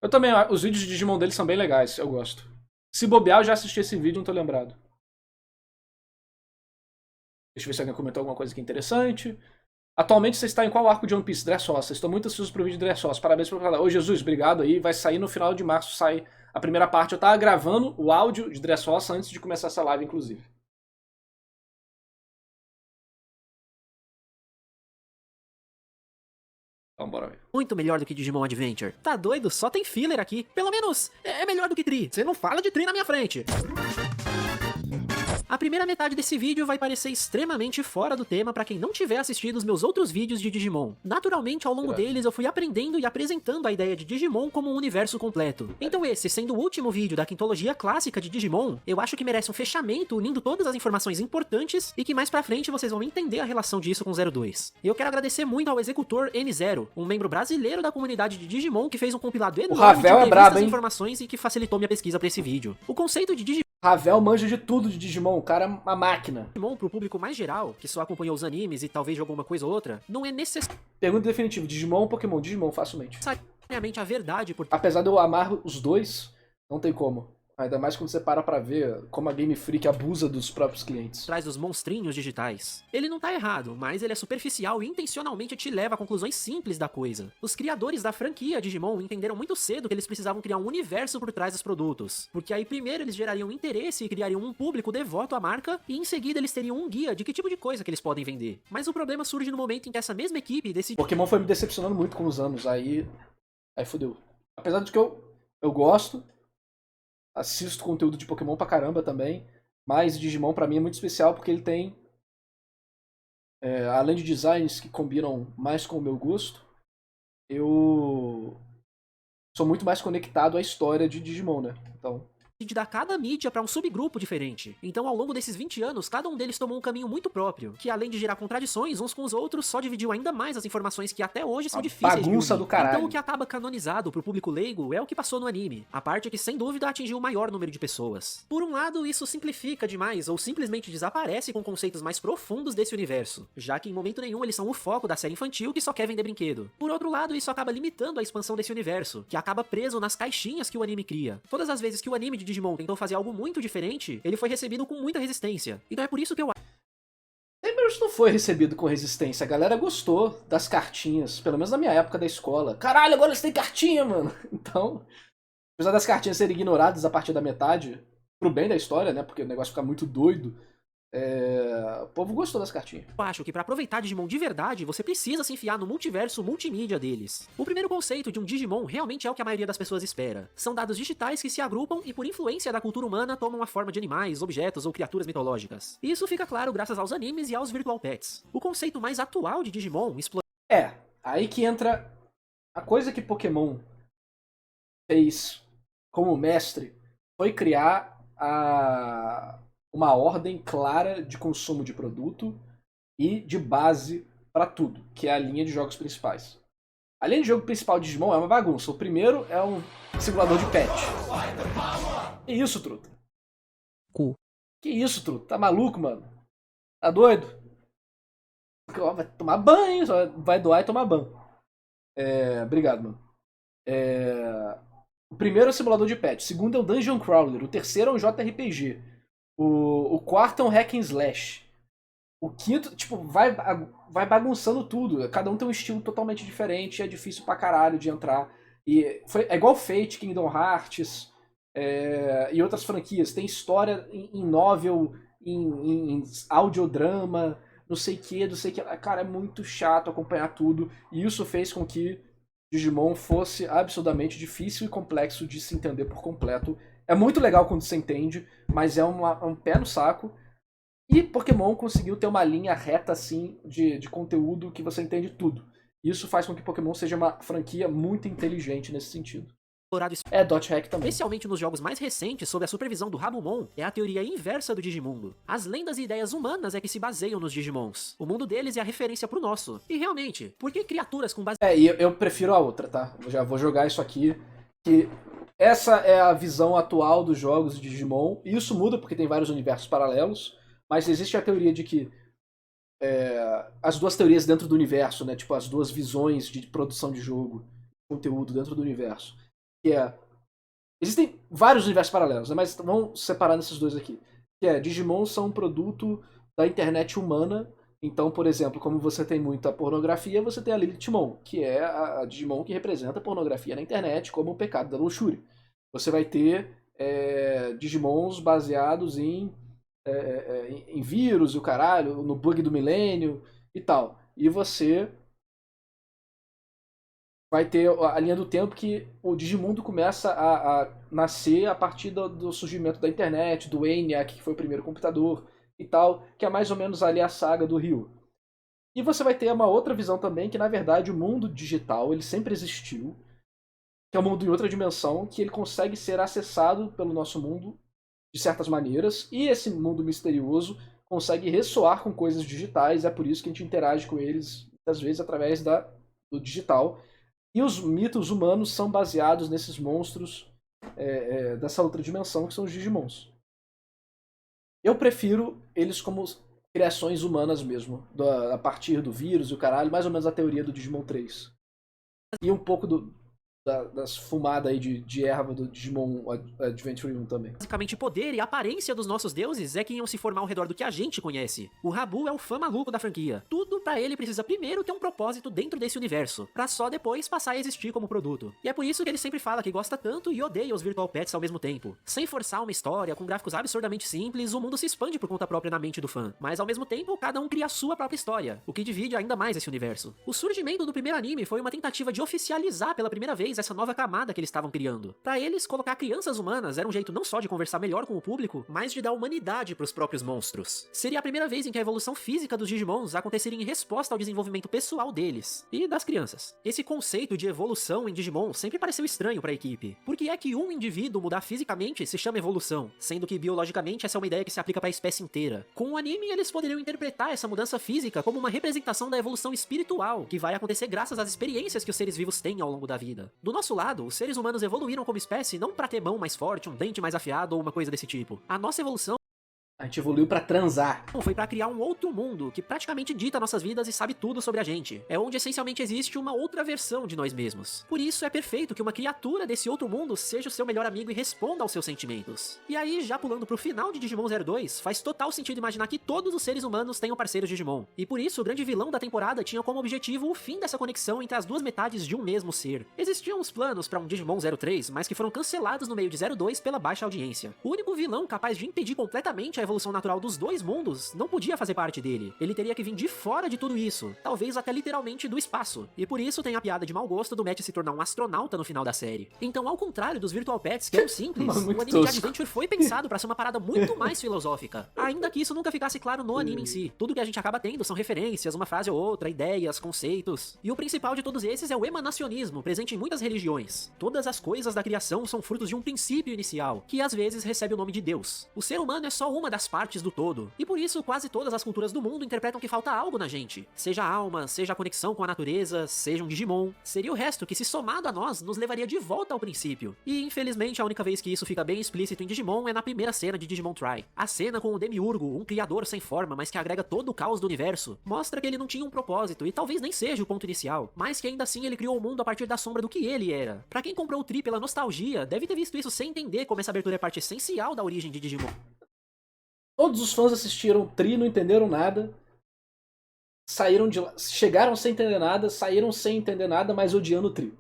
Eu também, os vídeos de Digimon dele são bem legais, eu gosto. Se bobear, eu já assisti esse vídeo, não tô lembrado. Deixa eu ver se alguém comentou alguma coisa aqui interessante. Atualmente você está em qual arco de One Piece? Dressrosa. Estou muito ansioso pro vídeo de Dressrosa. Parabéns pelo canal. Ô Jesus, obrigado aí. Vai sair no final de março, sai a primeira parte. Eu tava gravando o áudio de Dressrosa antes de começar essa live, inclusive. Então bora ver. Muito melhor do que Digimon Adventure. Tá doido? Só tem filler aqui. Pelo menos é melhor do que Tri. Você não fala de Tri na minha frente. A primeira metade desse vídeo vai parecer extremamente fora do tema pra quem não tiver assistido os meus outros vídeos de Digimon. Naturalmente, ao longo deles, eu fui aprendendo e apresentando a ideia de Digimon como um universo completo. Então esse, sendo o último vídeo da quintologia clássica de Digimon, eu acho que merece um fechamento unindo todas as informações importantes e que mais pra frente vocês vão entender a relação disso com 02. Eu quero agradecer muito ao executor N0, um membro brasileiro da comunidade de Digimon que fez um compilado enorme Ravel de é brabo, hein? informações e que facilitou minha pesquisa pra esse vídeo. O conceito de Digimon Ravel manja de tudo de Digimon, o cara é uma máquina. pro público mais geral, que só acompanhou os animes e talvez jogou uma coisa ou outra, não é Pergunta definitiva, Digimon ou Pokémon? Digimon, facilmente. necessariamente a verdade por Apesar de eu amar os dois, não tem como. Ainda mais quando você para pra ver como a Game Freak abusa dos próprios clientes. trás dos monstrinhos digitais. Ele não tá errado, mas ele é superficial e intencionalmente te leva a conclusões simples da coisa. Os criadores da franquia Digimon entenderam muito cedo que eles precisavam criar um universo por trás dos produtos, porque aí primeiro eles gerariam interesse e criariam um público devoto à marca, e em seguida eles teriam um guia de que tipo de coisa que eles podem vender. Mas o problema surge no momento em que essa mesma equipe decidiu Pokémon foi me decepcionando muito com os anos, aí fodeu. Apesar de que eu gosto, assisto conteúdo de Pokémon pra caramba também, mas Digimon pra mim é muito especial porque ele tem, além de designs que combinam mais com o meu gosto, eu sou muito mais conectado à história de Digimon, né? Então, dar cada mídia para um subgrupo diferente. Então, ao longo desses 20 anos, cada um deles tomou um caminho muito próprio, que além de gerar contradições uns com os outros, só dividiu ainda mais as informações que até hoje são difíceis de bagunça unir. do caralho. Então, o que acaba canonizado pro público leigo é o que passou no anime, a parte que sem dúvida atingiu o maior número de pessoas. Por um lado, isso simplifica demais ou simplesmente desaparece com conceitos mais profundos desse universo, já que em momento nenhum eles são o foco da série infantil que só quer vender brinquedo. Por outro lado, isso acaba limitando a expansão desse universo, que acaba preso nas caixinhas que o anime cria. Todas as vezes que o anime de Digimon tentou fazer algo muito diferente, ele foi recebido com muita resistência. Então é por isso que eu Embers não foi recebido com resistência. A galera gostou das cartinhas, pelo menos na minha época da escola. Caralho, agora eles têm cartinha, mano. Então, apesar das cartinhas serem ignoradas a partir da metade, pro bem da história, né? Porque o negócio fica muito doido. O povo gostou das cartinhas. acho que para aproveitar Digimon de verdade, você precisa se enfiar no multiverso multimídia deles. O primeiro conceito de um Digimon realmente é o que a maioria das pessoas espera. São dados digitais que se agrupam e por influência da cultura humana tomam a forma de animais, objetos ou criaturas mitológicas. Isso fica claro graças aos animes e aos Virtual Pets. O conceito mais atual de Digimon Aí que entra a coisa que Pokémon fez como mestre, foi criar uma ordem clara de consumo de produto e de base para tudo, que é a linha de jogos principais. A linha de jogo principal de Digimon é uma bagunça. O primeiro é um simulador de pet. Que isso, truta? Que isso, truta? Tá maluco, mano? Tá doido? Vai tomar banho, só vai doar e tomar banho. Obrigado, mano. O primeiro é o simulador de pet, o segundo é o Dungeon Crawler, o terceiro é um JRPG, o quarto é um Hack and Slash. O quinto, tipo, vai bagunçando tudo. Cada um tem um estilo totalmente diferente, é difícil pra caralho de entrar. É igual Fate, Kingdom Hearts e outras franquias. Tem história em novel, em audiodrama, não sei o que, não sei o que. Cara, é muito chato acompanhar tudo. E isso fez com que Digimon fosse absurdamente difícil e complexo de se entender por completo. É muito legal quando você entende, mas é um pé no saco. E Pokémon conseguiu ter uma linha reta assim de conteúdo que você entende tudo. Isso faz com que Pokémon seja uma franquia muito inteligente nesse sentido. explorado Dot Hack também. especialmente nos jogos mais recentes sob a supervisão do Rabumon, é a teoria inversa do Digimundo. As lendas e ideias humanas é que se baseiam nos Digimons. O mundo deles é a referência pro nosso. E realmente, por que criaturas com base E eu prefiro a outra, tá? Eu já vou jogar isso aqui. Que essa é a visão atual dos jogos de Digimon. E isso muda porque tem vários universos paralelos. Mas existe a teoria de que as duas teorias dentro do universo, né? Tipo, as duas visões de produção de jogo, conteúdo dentro do universo. que é... Existem vários universos paralelos, né? Mas vamos separar nesses dois aqui. Que é, Digimon são um produto da internet humana. Então, por exemplo, como você tem muita pornografia, você tem a Lilithmon, que é a Digimon que representa a pornografia na internet como o pecado da luxúria. Você vai ter Digimons baseados em vírus e o caralho, no bug do milênio e tal. E você vai ter a linha do tempo que o Digimundo começa a nascer a partir do surgimento da internet, do ENIAC, que foi o primeiro computador e tal, que é mais ou menos ali a saga do Ryu. E você vai ter uma outra visão também, que na verdade o mundo digital ele sempre existiu, que é um mundo em outra dimensão, que ele consegue ser acessado pelo nosso mundo de certas maneiras, e esse mundo misterioso consegue ressoar com coisas digitais, é por isso que a gente interage com eles, às vezes, através do digital. E os mitos humanos são baseados nesses monstros dessa outra dimensão, que são os Digimons. Eu prefiro eles como criações humanas mesmo, a partir do vírus e o caralho, mais ou menos a teoria do Digimon 3. E um pouco das fumadas aí de erva do Digimon Adventure 1 também. Basicamente, o poder e a aparência dos nossos deuses é que iam se formar ao redor do que a gente conhece. O Rabu é o fã maluco da franquia. Tudo pra ele precisa primeiro ter um propósito dentro desse universo, pra só depois passar a existir como produto. E é por isso que ele sempre fala que gosta tanto e odeia os Virtual Pets ao mesmo tempo. Sem forçar uma história, com gráficos absurdamente simples, o mundo se expande por conta própria na mente do fã. Mas ao mesmo tempo, cada um cria a sua própria história, o que divide ainda mais esse universo. O surgimento do primeiro anime foi uma tentativa de oficializar pela primeira vez essa nova camada que eles estavam criando. Pra eles, colocar crianças humanas era um jeito não só de conversar melhor com o público, mas de dar humanidade pros próprios monstros. Seria a primeira vez em que a evolução física dos Digimons aconteceria em resposta ao desenvolvimento pessoal deles e das crianças. Esse conceito de evolução em Digimon sempre pareceu estranho pra equipe. Por que é que um indivíduo mudar fisicamente se chama evolução, sendo que biologicamente essa é uma ideia que se aplica pra espécie inteira? Com o anime, eles poderiam interpretar essa mudança física como uma representação da evolução espiritual, que vai acontecer graças às experiências que os seres vivos têm ao longo da vida. Do nosso lado, os seres humanos evoluíram como espécie não pra ter mão mais forte, um dente mais afiado ou uma coisa desse tipo. A nossa evolução A gente evoluiu pra transar. foi pra criar um outro mundo que praticamente dita nossas vidas e sabe tudo sobre a gente. É onde essencialmente existe uma outra versão de nós mesmos. Por isso é perfeito que uma criatura desse outro mundo seja o seu melhor amigo e responda aos seus sentimentos. E aí, já pulando pro final de Digimon 02, faz total sentido imaginar que todos os seres humanos tenham parceiros Digimon. E por isso o grande vilão da temporada tinha como objetivo o fim dessa conexão entre as duas metades de um mesmo ser. Existiam uns planos pra um Digimon 03, mas que foram cancelados no meio de 02 pela baixa audiência. O único vilão capaz de impedir completamente a evolução natural dos dois mundos não podia fazer parte dele. Ele teria que vir de fora de tudo isso, talvez até literalmente do espaço. E por isso tem a piada de mau gosto do Matt se tornar um astronauta no final da série. Então, ao contrário dos Virtual Pets, que eram simples, o anime de Adventure foi pensado pra ser uma parada muito mais filosófica. Ainda que isso nunca ficasse claro no anime em si. Tudo que a gente acaba tendo são referências, uma frase ou outra, ideias, conceitos. E o principal de todos esses é o emanacionismo, presente em muitas religiões. Todas as coisas da criação são frutos de um princípio inicial, que às vezes recebe o nome de Deus. O ser humano é só uma das partes do todo, e por isso quase todas as culturas do mundo interpretam que falta algo na gente. Seja a alma, seja a conexão com a natureza, seja um Digimon. Seria o resto que, se somado a nós, nos levaria de volta ao princípio. E infelizmente a única vez que isso fica bem explícito em Digimon é na primeira cena de Digimon Try. A cena com o Demiurgo, um criador sem forma, mas que agrega todo o caos do universo, mostra que ele não tinha um propósito, e talvez nem seja o ponto inicial, mas que ainda assim ele criou o mundo a partir da sombra do que ele era. Pra quem comprou o Tri pela nostalgia, deve ter visto isso sem entender como essa abertura é parte essencial da origem de Digimon. Todos os fãs assistiram o Tri, não entenderam nada. Saíram de lá, chegaram sem entender nada, saíram sem entender nada, mas odiando o Tri.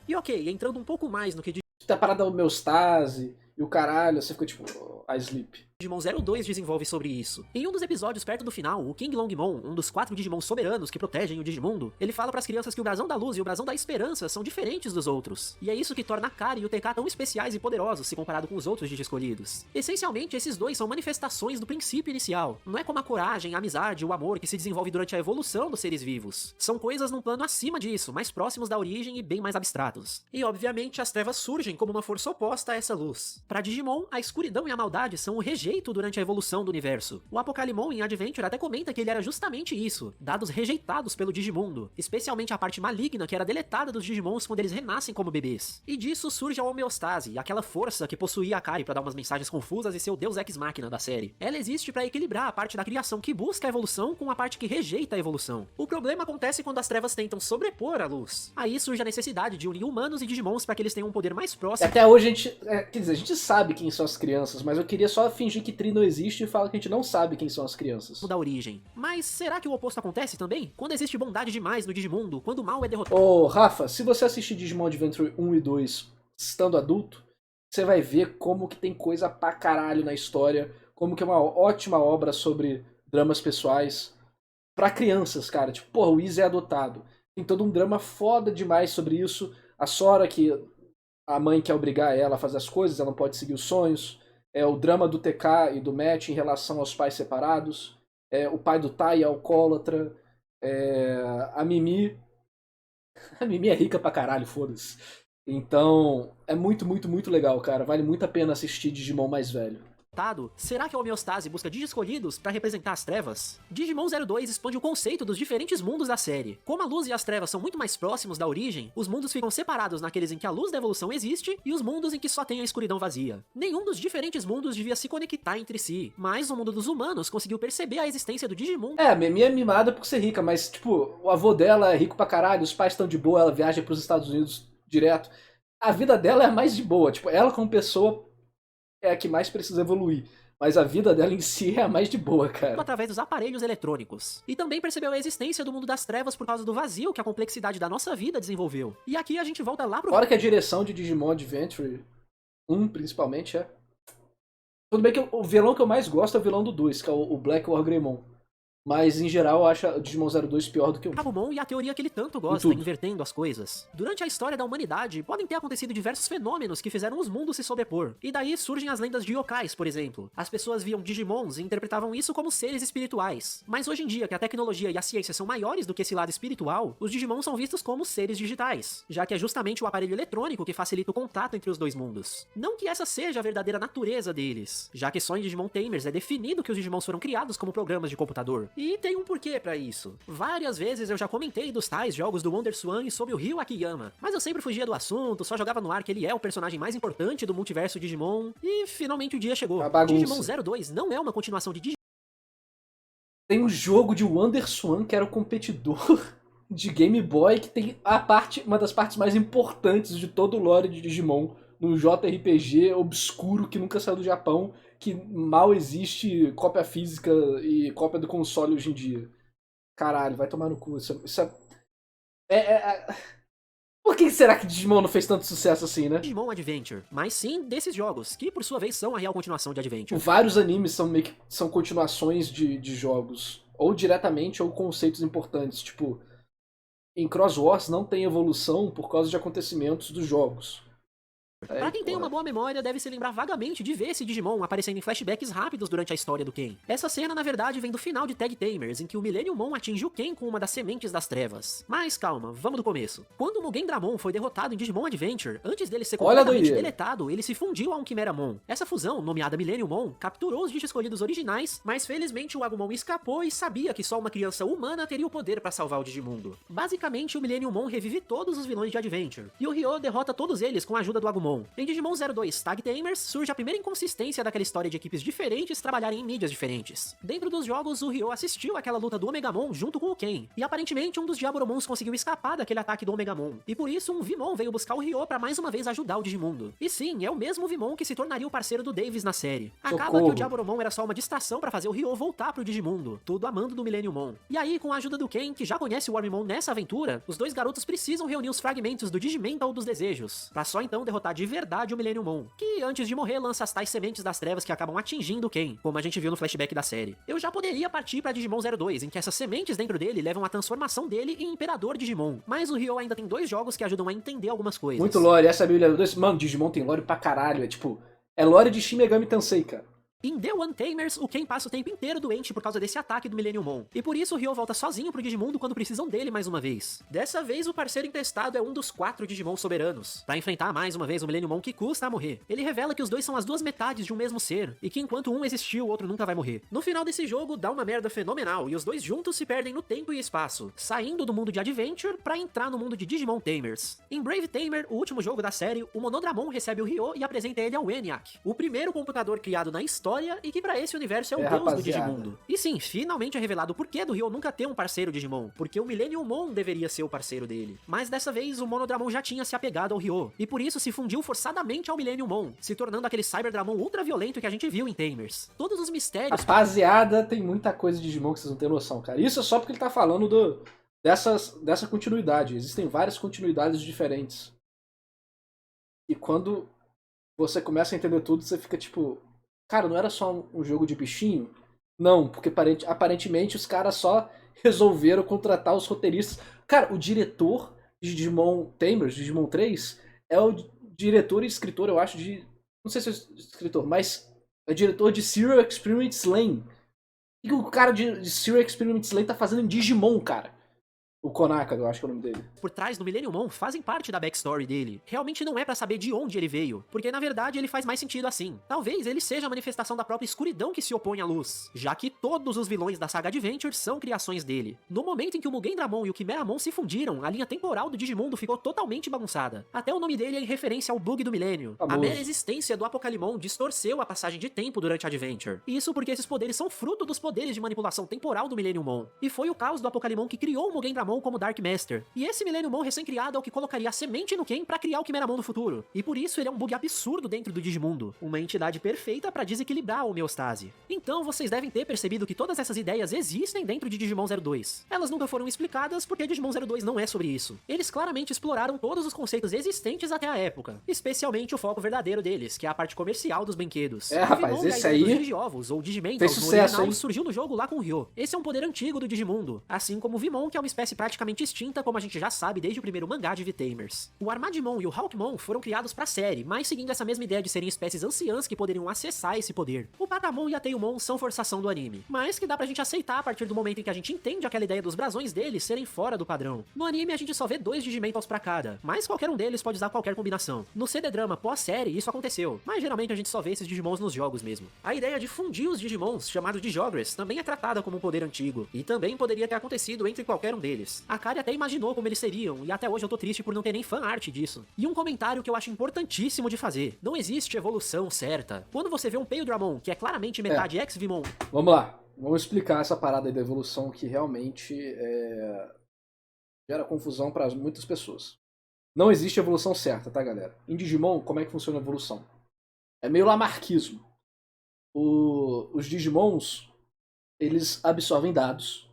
E ok, entrando um pouco mais no que Tá parada da homeostase e o caralho, você fica tipo, a sleep. Digimon 02 desenvolve sobre isso. Em um dos episódios perto do final, o King Longmon, um dos 4 Digimon soberanos que protegem o Digimundo, ele fala pras crianças que o Brasão da Luz e o Brasão da Esperança são diferentes dos outros. E é isso que torna a Kari e o TK tão especiais e poderosos se comparado com os outros Digi escolhidos. Essencialmente, esses dois são manifestações do princípio inicial. Não é como a coragem, a amizade, o amor que se desenvolve durante a evolução dos seres vivos. São coisas num plano acima disso, mais próximos da origem e bem mais abstratos. E obviamente as trevas surgem como uma força oposta a essa luz. Pra Digimon, a escuridão e a maldade são o rejeito rejeito durante a evolução do universo. O Apocalimon em Adventure até comenta que ele era justamente isso, dados rejeitados pelo Digimundo, especialmente a parte maligna que era deletada dos Digimons quando eles renascem como bebês. E disso surge a homeostase, aquela força que possuía a Kari pra dar umas mensagens confusas e ser o deus ex-máquina da série. Ela existe pra equilibrar a parte da criação que busca a evolução com a parte que rejeita a evolução. O problema acontece quando as trevas tentam sobrepor a luz. Aí surge a necessidade de unir humanos e Digimons pra que eles tenham um poder mais próximo. Até hoje a gente, quer dizer, a gente sabe quem são as crianças, mas eu queria só fingir que Tri não existe e falar que a gente não sabe quem são as crianças. Da origem. Mas será que o oposto acontece também? Quando existe bondade demais no Digimundo, quando o mal é derrotado? Ô, Rafa, se você assistir Digimon Adventure 1 e 2 estando adulto, você vai ver como que tem coisa pra caralho na história, como que é uma ótima obra sobre dramas pessoais pra crianças, cara. Tipo, porra, o Izzy é adotado. Tem todo um drama foda demais sobre isso. A Sora, que a mãe quer obrigar ela a fazer as coisas, ela não pode seguir os sonhos. É o drama do TK e do Matt em relação aos pais separados. É, o pai do Tai é alcoólatra. É, a Mimi... A Mimi é rica pra caralho, foda-se. Então, é muito, muito, muito legal, cara. Vale muito a pena assistir Digimon mais velho. Será que a homeostase busca Digi-escolhidos para representar as trevas? Digimon 02 expande o conceito dos diferentes mundos da série. Como a luz e as trevas são muito mais próximos da origem, os mundos ficam separados naqueles em que a luz da evolução existe e os mundos em que só tem a escuridão vazia. Nenhum dos diferentes mundos devia se conectar entre si, mas o mundo dos humanos conseguiu perceber a existência do Digimundo. É, a Mimi é mimada por ser rica, mas, tipo, o avô dela é rico pra caralho, os pais estão de boa, ela viaja pros Estados Unidos direto. A vida dela é a mais de boa, tipo, ela como pessoa é a que mais precisa evoluir. Mas a vida dela em si é a mais de boa, cara. Através dos aparelhos eletrônicos. E também percebeu a existência do mundo das trevas por causa do vazio que a complexidade da nossa vida desenvolveu. E aqui a gente volta lá pro... Fora que a direção de Digimon Adventure 1, principalmente, é... Tudo bem que o vilão que eu mais gosto é o vilão do 2, que é o Black Wargreymon. Mas, em geral, eu acho o Digimon 02 pior do que o 1. Agumon e a teoria que ele tanto gosta, invertendo as coisas. Durante a história da humanidade, podem ter acontecido diversos fenômenos que fizeram os mundos se sobrepor. E daí surgem as lendas de yokais, por exemplo. As pessoas viam Digimons e interpretavam isso como seres espirituais. Mas hoje em dia, que a tecnologia e a ciência são maiores do que esse lado espiritual, os Digimons são vistos como seres digitais, já que é justamente o aparelho eletrônico que facilita o contato entre os dois mundos. Não que essa seja a verdadeira natureza deles, já que só em Digimon Tamers é definido que os Digimons foram criados como programas de computador. E tem um porquê pra isso. Várias vezes eu já comentei dos tais jogos do WonderSwan e sobre o Ryu Akiyama, mas eu sempre fugia do assunto, só jogava no ar que ele é o personagem mais importante do multiverso Digimon, e finalmente o dia chegou. Digimon 02 não é uma continuação de Digimon. Tem um jogo de WonderSwan que era o competidor de Game Boy, que tem uma das partes mais importantes de todo o lore de Digimon, num JRPG obscuro que nunca saiu do Japão, que mal existe cópia física e cópia do console hoje em dia. Caralho, vai tomar no cu. Por que será que Digimon não fez tanto sucesso assim, né? Digimon Adventure, mas sim desses jogos, que por sua vez são a real continuação de Adventure. Vários animes são continuações de jogos, ou diretamente ou conceitos importantes. Tipo, em Cross Wars não tem evolução por causa de acontecimentos dos jogos. Pra quem tem uma boa memória, deve se lembrar vagamente de ver esse Digimon aparecendo em flashbacks rápidos durante a história do Ken. Essa cena, na verdade, vem do final de Tag Tamers, em que o Millenniummon atinge o Ken com uma das sementes das trevas. Mas calma, vamos do começo. Quando o Mugendramon foi derrotado em Digimon Adventure, antes dele ser completamente deletado, ele se fundiu a um Chimeramon. Essa fusão, nomeada Millenniummon, capturou os Digi-escolhidos originais, mas felizmente o Agumon escapou e sabia que só uma criança humana teria o poder pra salvar o Digimundo. Basicamente, o Millenniummon revive todos os vilões de Adventure, e o Ryo derrota todos eles com a ajuda do Agumon. Em Digimon 02 Tag Tamers surge a primeira inconsistência daquela história de equipes diferentes trabalharem em mídias diferentes. Dentro dos jogos, o Ryo assistiu àquela luta do Omegamon junto com o Ken, e aparentemente um dos Diaboromons conseguiu escapar daquele ataque do Omegamon, e por isso um Vimon veio buscar o Ryo pra mais uma vez ajudar o Digimundo. E sim, é o mesmo Vimon que se tornaria o parceiro do Davis na série. Acaba que o Diaboromon era só uma distração pra fazer o Ryo voltar pro Digimundo, tudo a mando do Millenniummon. E aí, com a ajuda do Ken, que já conhece o Wormmon nessa aventura, os dois garotos precisam reunir os fragmentos do Digimental dos desejos, pra só então derrotar de verdade o Millenniummon, que antes de morrer lança as tais sementes das trevas que acabam atingindo Ken, como a gente viu no flashback da série. Eu já poderia partir pra Digimon 02, em que essas sementes dentro dele levam à transformação dele em Imperador Digimon, mas o Ryo ainda tem dois jogos que ajudam a entender algumas coisas. Muito lore, essa Bíblia 2, mano, Digimon tem lore pra caralho, é lore de Shin Megami Tensei, cara. Em The One Tamers, o Ken passa o tempo inteiro doente por causa desse ataque do Millenniummon, e por isso o Ryo volta sozinho pro Digimundo quando precisam dele mais uma vez. Dessa vez, o parceiro emprestado é um dos 4 Digimon soberanos, pra enfrentar mais uma vez o Millenniummon que custa a morrer. Ele revela que os dois são as duas metades de um mesmo ser, e que enquanto um existiu, o outro nunca vai morrer. No final desse jogo, dá uma merda fenomenal, e os dois juntos se perdem no tempo e espaço, saindo do mundo de Adventure pra entrar no mundo de Digimon Tamers. Em Brave Tamer, o último jogo da série, o Monodramon recebe o Ryo e apresenta ele ao ENIAC, o primeiro computador criado na história e que pra esse universo é o deus rapaziada do Digimundo. E sim, finalmente é revelado o porquê do Ryo nunca ter um parceiro Digimon, porque o Millenniummon deveria ser o parceiro dele. Mas dessa vez o Monodramon já tinha se apegado ao Ryo, e por isso se fundiu forçadamente ao Millenniummon, se tornando aquele Cyberdramon ultra violento que a gente viu em Tamers. Todos os mistérios... Rapaziada, tem muita coisa de Digimon que vocês não têm noção, cara. Isso é só porque ele tá falando dessa continuidade. Existem várias continuidades diferentes. E quando você começa a entender tudo, você fica tipo... Cara, não era só um jogo de bichinho? Não, porque aparentemente os caras só resolveram contratar os roteiristas. Cara, o diretor de Digimon Tamers, Digimon 3, é o diretor e escritor, eu acho, de... Não sei se é escritor, mas é diretor de Serial Experiment Lane. O que o cara de Serial Experiment Lane tá fazendo em Digimon, cara? O Konaka, eu acho que é o nome dele. Por trás do Millenniummon fazem parte da backstory dele. Realmente não é pra saber de onde ele veio, porque na verdade ele faz mais sentido assim. Talvez ele seja a manifestação da própria escuridão que se opõe à luz, já que todos os vilões da saga Adventure são criações dele. No momento em que o Mugen Dramon e o Chimeramon se fundiram, a linha temporal do Digimundo ficou totalmente bagunçada. Até o nome dele é em referência ao bug do milênio. A mera existência do Apocalimon distorceu a passagem de tempo durante a Adventure. Isso porque esses poderes são fruto dos poderes de manipulação temporal do Millenniummon. E foi o caos do Apocalimon que criou o Mugen Dramon como Dark Master. E esse Millenniummon recém-criado é o que colocaria a semente no Ken pra criar o Chimeramon do futuro. E por isso ele é um bug absurdo dentro do Digimundo, uma entidade perfeita pra desequilibrar a homeostase. Então vocês devem ter percebido que todas essas ideias existem dentro de Digimon 02. Elas nunca foram explicadas porque Digimon 02 não é sobre isso. Eles claramente exploraram todos os conceitos existentes até a época, especialmente o foco verdadeiro deles, que é a parte comercial dos brinquedos. Rapaz, esse aí... Dos Digiovos, ou Digimentals, no original, surgiu no jogo lá com o Ryo. Esse é um poder antigo do Digimundo, assim como o Vimon, que é uma espécie praticamente extinta, como a gente já sabe desde o primeiro mangá de V-Tamers. O Armadimon e o Hawkmon foram criados pra série, mas seguindo essa mesma ideia de serem espécies anciãs que poderiam acessar esse poder. O Patamon e a Teiyumon são forçação do anime, mas que dá pra gente aceitar a partir do momento em que a gente entende aquela ideia dos brasões deles serem fora do padrão. No anime a gente só vê 2 Digimentals pra cada, mas qualquer um deles pode usar qualquer combinação. No CD-drama pós-série isso aconteceu, mas geralmente a gente só vê esses Digimons nos jogos mesmo. A ideia de fundir os Digimons, chamado de Jogress, também é tratada como um poder antigo, e também poderia ter acontecido entre qualquer um deles. A Kari até imaginou como eles seriam, e até hoje eu tô triste por não ter nem fan-art disso. E um comentário que eu acho importantíssimo de fazer: não existe evolução certa. Quando você vê um Paildramon, que é claramente metade ex-Vimon... Vamos lá, vamos explicar essa parada aí da evolução que realmente gera confusão para muitas pessoas. Não existe evolução certa, tá, galera? Em Digimon, como é que funciona a evolução? É meio lamarquismo. Os Digimons, eles absorvem dados,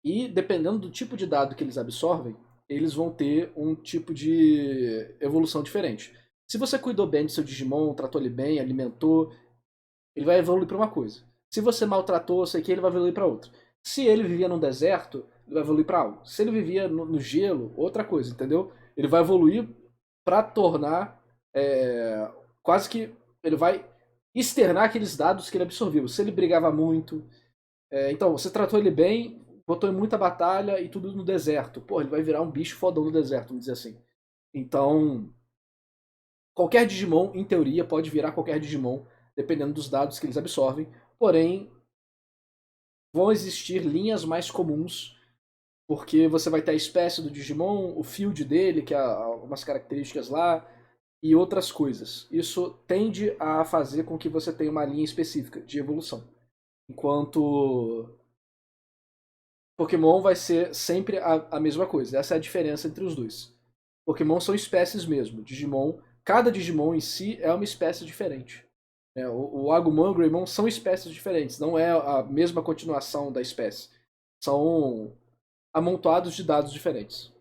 e dependendo do tipo de dado que eles absorvem, eles vão ter um tipo de evolução diferente. Se você cuidou bem do seu Digimon, tratou ele bem, alimentou, ele vai evoluir para uma coisa. Se você maltratou, sei que ele vai evoluir para outra. Se ele vivia num deserto, ele vai evoluir para algo. Se ele vivia no gelo, outra coisa, entendeu? Ele vai evoluir para tornar quase que ele vai externar aqueles dados que ele absorveu. Se ele brigava muito, então você tratou ele bem, botou em muita batalha e tudo no deserto. Pô, ele vai virar um bicho fodão no deserto, vamos dizer assim. Então, qualquer Digimon, em teoria, pode virar qualquer Digimon, dependendo dos dados que eles absorvem. Porém, vão existir linhas mais comuns, porque você vai ter a espécie do Digimon, o field dele, que é algumas características lá, e outras coisas. Isso tende a fazer com que você tenha uma linha específica de evolução. Enquanto Pokémon vai ser sempre a mesma coisa. Essa é a diferença entre os dois. Pokémon são espécies mesmo. Digimon, cada Digimon em si é uma espécie diferente. O Agumon e o Greymon são espécies diferentes. Não é a mesma continuação da espécie. São amontoados de dados diferentes.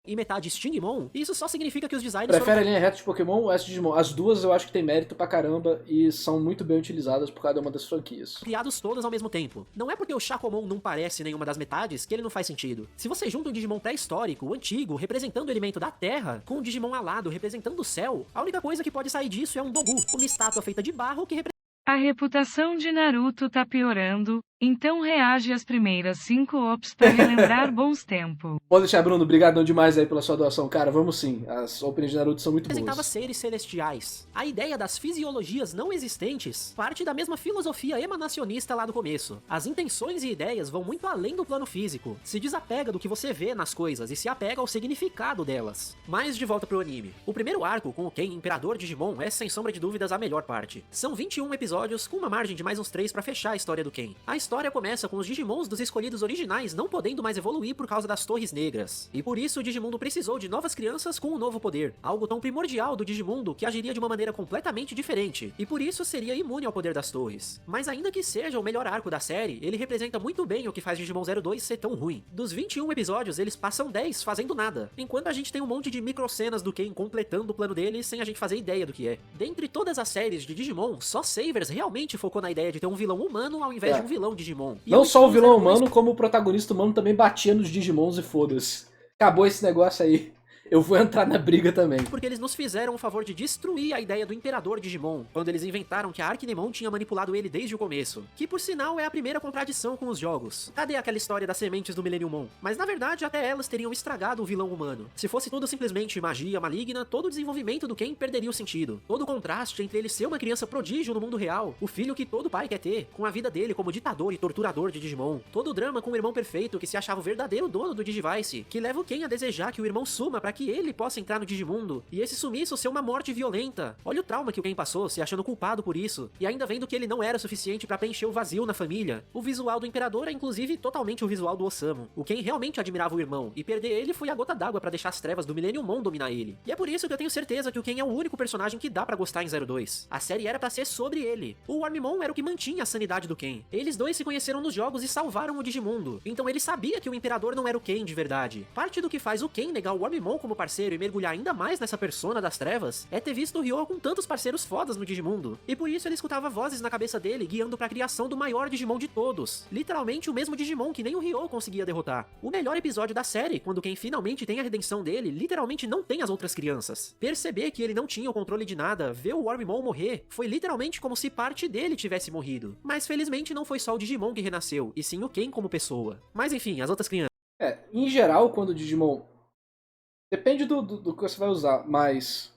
E metade Stingmon, isso só significa que os designers prefere a linha reta de Pokémon ou essa de Digimon? As duas eu acho que tem mérito pra caramba e são muito bem utilizadas por cada uma das franquias. Criados todas ao mesmo tempo. Não é porque o Shakomon não parece nenhuma das metades que ele não faz sentido. Se você junta um Digimon pré-histórico, o antigo, representando o elemento da Terra, com um Digimon alado representando o céu, a única coisa que pode sair disso é um Dogu, uma estátua feita de barro que representa A reputação de Naruto tá piorando, então reage às primeiras 5 ops pra relembrar bons tempos. Pode deixar, Bruno. Obrigadão demais aí pela sua doação. Cara, vamos sim. As openings de Naruto são muito Apresentava boas. seres celestiais. A ideia das fisiologias não existentes parte da mesma filosofia emanacionista lá do começo. As intenções e ideias vão muito além do plano físico. Se desapega do que você vê nas coisas e se apega ao significado delas. Mas de volta pro anime. O primeiro arco com o Ken, Imperador Digimon, é sem sombra de dúvidas a melhor parte. São 21 episódios com uma margem de mais uns 3 pra fechar a história do Ken. A história começa com os Digimons dos escolhidos originais não podendo mais evoluir por causa das Torres Negras. E por isso o Digimundo precisou de novas crianças com um novo poder, algo tão primordial do Digimundo que agiria de uma maneira completamente diferente, e por isso seria imune ao poder das torres. Mas ainda que seja o melhor arco da série, ele representa muito bem o que faz Digimon 02 ser tão ruim. Dos 21 episódios, eles passam 10 fazendo nada, enquanto a gente tem um monte de microcenas do Ken completando o plano dele sem a gente fazer ideia do que é. Dentre todas as séries de Digimon, só Savers realmente focou na ideia de ter um vilão humano ao invés de um vilão Digimon. E não só o vilão 02 humano, como o protagonista humano também batia nos Digimons e foda-se. Acabou esse negócio aí. Eu vou entrar na briga também. Porque eles nos fizeram o favor de destruir a ideia do Imperador Digimon, quando eles inventaram que a Arquinemon tinha manipulado ele desde o começo. Que por sinal é a primeira contradição com os jogos. Cadê aquela história das sementes do Millenniummon? Mas na verdade até elas teriam estragado o vilão humano. Se fosse tudo simplesmente magia maligna, todo o desenvolvimento do Ken perderia o sentido. Todo o contraste entre ele ser uma criança prodígio no mundo real, o filho que todo pai quer ter, com a vida dele como ditador e torturador de Digimon. Todo o drama com o irmão perfeito que se achava o verdadeiro dono do Digivice, que leva o Ken a desejar que o irmão suma pra que ele possa entrar no Digimundo, e esse sumiço ser uma morte violenta. Olha o trauma que o Ken passou, se achando culpado por isso, e ainda vendo que ele não era suficiente pra preencher o vazio na família. O visual do Imperador é inclusive totalmente o visual do Osamu. O Ken realmente admirava o irmão, e perder ele foi a gota d'água pra deixar as trevas do Millenniummon dominar ele. E é por isso que eu tenho certeza que o Ken é o único personagem que dá pra gostar em 02. A série era pra ser sobre ele. O Wormmon era o que mantinha a sanidade do Ken. Eles dois se conheceram nos jogos e salvaram o Digimundo, então ele sabia que o Imperador não era o Ken de verdade. Parte do que faz o Ken negar o Wormmon como parceiro e mergulhar ainda mais nessa persona das trevas é ter visto o Ryo com tantos parceiros fodas no Digimundo, e por isso ele escutava vozes na cabeça dele guiando pra criação do maior Digimon de todos, literalmente o mesmo Digimon que nem o Ryo conseguia derrotar. O melhor episódio da série, quando Ken finalmente tem a redenção dele, literalmente não tem as outras crianças. Perceber que ele não tinha o controle de nada, ver o Wormmon morrer, foi literalmente como se parte dele tivesse morrido. Mas felizmente não foi só o Digimon que renasceu, e sim o Ken como pessoa. Mas enfim, as outras crianças. Em geral, quando o Digimon... Depende do que você vai usar, mas...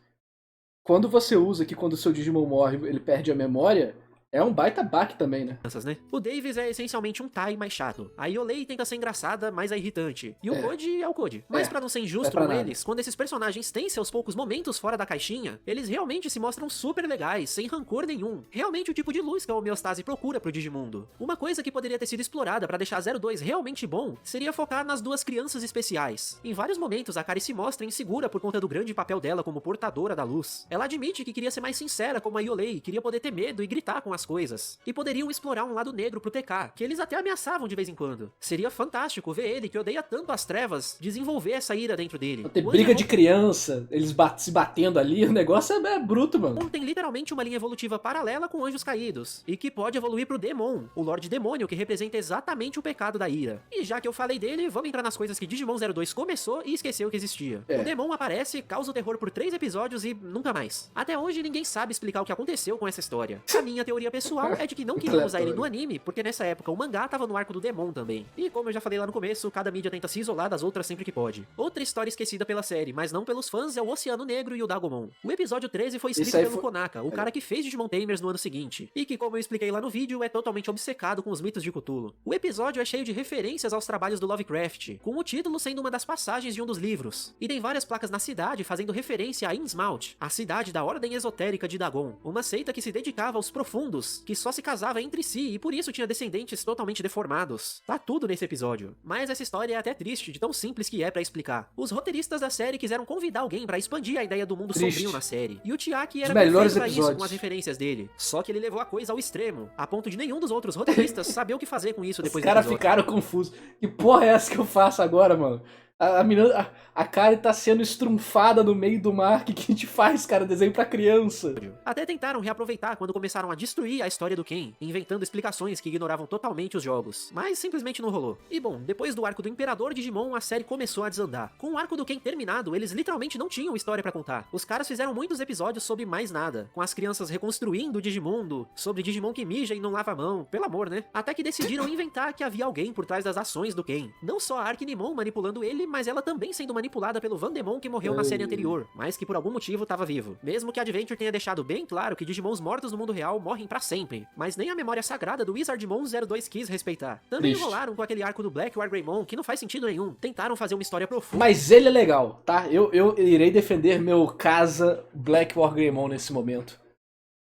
Quando você usa que quando o seu Digimon morre, ele perde a memória... É um baita baque também, né? Né? O Davis é essencialmente um Tai mais chato. A Yolei tenta ser engraçada, mas é irritante. E o Code é o Code. Mas pra não ser injusto com eles, quando esses personagens têm seus poucos momentos fora da caixinha, eles realmente se mostram super legais, sem rancor nenhum. Realmente o tipo de luz que a homeostase procura pro Digimundo. Uma coisa que poderia ter sido explorada pra deixar 02 realmente bom, seria focar nas duas crianças especiais. Em vários momentos, a Kari se mostra insegura por conta do grande papel dela como portadora da luz. Ela admite que queria ser mais sincera como a Yolei, queria poder ter medo e gritar com as coisas. E poderiam explorar um lado negro pro TK, que eles até ameaçavam de vez em quando. Seria fantástico ver ele, que odeia tanto as trevas, desenvolver essa ira dentro dele. Ter briga de criança, eles se batendo ali, o negócio é bruto, mano. Tem literalmente uma linha evolutiva paralela com Anjos Caídos, e que pode evoluir pro Demon, o Lorde Demônio, que representa exatamente o pecado da ira. E já que eu falei dele, vamos entrar nas coisas que Digimon 02 começou e esqueceu que existia. O Demon aparece, causa o terror por 3 episódios e nunca mais. Até hoje ninguém sabe explicar o que aconteceu com essa história. A minha teoria pessoal é de que não queriam usar ele no anime, porque nessa época o mangá tava no arco do Demon também. E como eu já falei lá no começo, cada mídia tenta se isolar das outras sempre que pode. Outra história esquecida pela série, mas não pelos fãs, é o Oceano Negro e o Dagomon. O episódio 13 foi escrito pelo Konaka, o cara que fez Digimon Tamers no ano seguinte, e que, como eu expliquei lá no vídeo, é totalmente obcecado com os mitos de Cthulhu. O episódio é cheio de referências aos trabalhos do Lovecraft, com o título sendo uma das passagens de um dos livros. E tem várias placas na cidade fazendo referência a Innsmouth, a cidade da ordem esotérica de Dagon, uma seita que se dedicava aos profundos, que só se casava entre si e por isso tinha descendentes totalmente deformados. Tá tudo nesse episódio. Mas essa história é até triste de tão simples que é pra explicar. Os roteiristas da série quiseram convidar alguém pra expandir a ideia do mundo sombrio na série. E o Chiaki era perfeito pra isso com as referências dele. Só que ele levou a coisa ao extremo, a ponto de nenhum dos outros roteiristas saber o que fazer com isso depois do episódio. Os caras ficaram confusos. Que porra é essa que eu faço agora, mano? A menina, a Kari tá sendo estrunfada no meio do mar. O que a gente faz, cara? Desenho pra criança. Até tentaram reaproveitar quando começaram a destruir a história do Ken, inventando explicações que ignoravam totalmente os jogos, mas simplesmente não rolou. E bom, depois do arco do Imperador Digimon, a série começou a desandar. Com o arco do Ken terminado, eles literalmente não tinham história pra contar. Os caras fizeram muitos episódios sobre mais nada, com as crianças reconstruindo o Digimundo, sobre Digimon que mija e não lava a mão, pelo amor, né? Até que decidiram inventar que havia alguém por trás das ações do Ken. Não só a Arkinimon manipulando ele, mas ela também sendo manipulada pelo Vandemon que morreu na série anterior, mas que por algum motivo tava vivo. Mesmo que Adventure tenha deixado bem claro que Digimons mortos no mundo real morrem pra sempre, mas nem a memória sagrada do Wizardmon 02 quis respeitar. Também enrolaram com aquele arco do Black Wargreymon, que não faz sentido nenhum. Tentaram fazer uma história profunda. Mas ele é legal, tá? Eu irei defender meu casa Black Wargreymon nesse momento.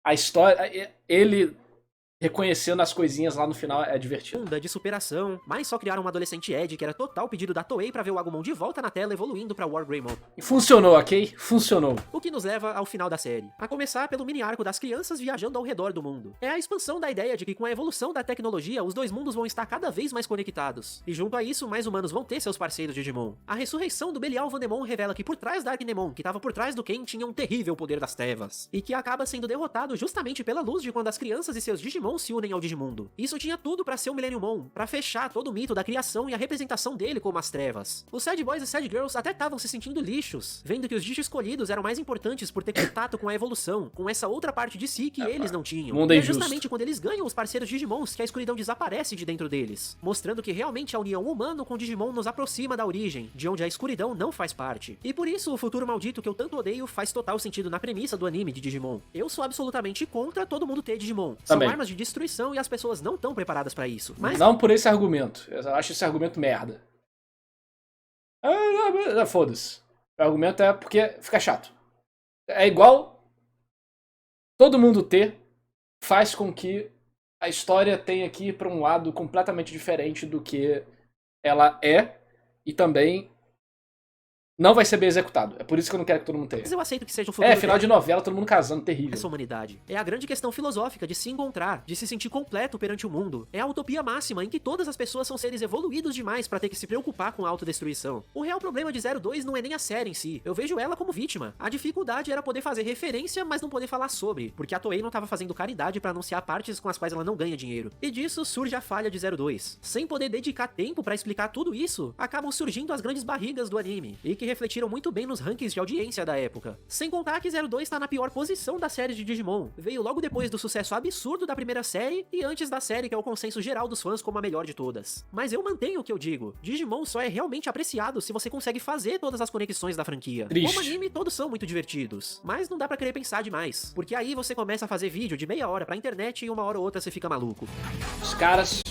A história, ele reconhecendo as coisinhas lá no final é divertido. De superação, mas só criaram um adolescente Ed, que era total pedido da Toei pra ver o Agumon de volta na tela evoluindo pra Wargreymon. E funcionou, ok? Funcionou. O que nos leva ao final da série, a começar pelo mini arco das crianças viajando ao redor do mundo. É a expansão da ideia de que com a evolução da tecnologia, os dois mundos vão estar cada vez mais conectados, e junto a isso, mais humanos vão ter seus parceiros Digimon. A ressurreição do Belial Vandemon revela que por trás da Arkinimon, que estava por trás do Ken, tinha um terrível poder das trevas, e que acaba sendo derrotado justamente pela luz de quando as crianças e seus Digimon se unem ao Digimundo. Isso tinha tudo pra ser o Millenniummon, pra fechar todo o mito da criação e a representação dele como as trevas. Os Sad Boys e Sad Girls até estavam se sentindo lixos, vendo que os Digi escolhidos eram mais importantes por ter contato com a evolução, com essa outra parte de si que eles não tinham. Mundo é E é injusto. justamente quando eles ganham os parceiros Digimons que a escuridão desaparece de dentro deles, mostrando que realmente a união humano com Digimon nos aproxima da origem, de onde a escuridão não faz parte. E por isso o futuro maldito que eu tanto odeio faz total sentido na premissa do anime de Digimon. Eu sou absolutamente contra todo mundo ter Digimon. Também. São armas de destruição e as pessoas não estão preparadas pra isso. Mas Não por esse argumento. Eu acho esse argumento merda. Foda-se. O argumento é porque fica chato. É igual todo mundo ter faz com que a história tenha que ir pra um lado completamente diferente do que ela é e também não vai ser bem executado. É por isso que eu não quero que todo mundo tenha. eu aceito que seja um futuro Final de novela, todo mundo casando, terrível. essa humanidade. É a grande questão filosófica de se encontrar, de se sentir completo perante o mundo. É a utopia máxima em que todas as pessoas são seres evoluídos demais pra ter que se preocupar com a autodestruição. O real problema de 02 não é nem a série em si, eu vejo ela como vítima. A dificuldade era poder fazer referência, mas não poder falar sobre, porque a Toei não tava fazendo caridade pra anunciar partes com as quais ela não ganha dinheiro. E disso surge a falha de 02. Sem poder dedicar tempo pra explicar tudo isso, acabam surgindo as grandes barrigas do anime, e que refletiram muito bem nos rankings de audiência da época. Sem contar que 02 tá na pior posição da série de Digimon. Veio logo depois do sucesso absurdo da primeira série e antes da série que é o consenso geral dos fãs como a melhor de todas. Mas eu mantenho o que eu digo. Digimon só é realmente apreciado se você consegue fazer todas as conexões da franquia. Triste. Como anime, todos são muito divertidos. Mas não dá pra querer pensar demais. Porque aí você começa a fazer vídeo de meia hora pra internet e uma hora ou outra você fica maluco. Os caras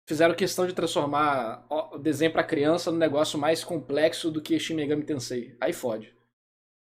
fizeram questão de transformar o desenho pra criança num negócio mais complexo do que Shin Megami Tensei. Aí fode.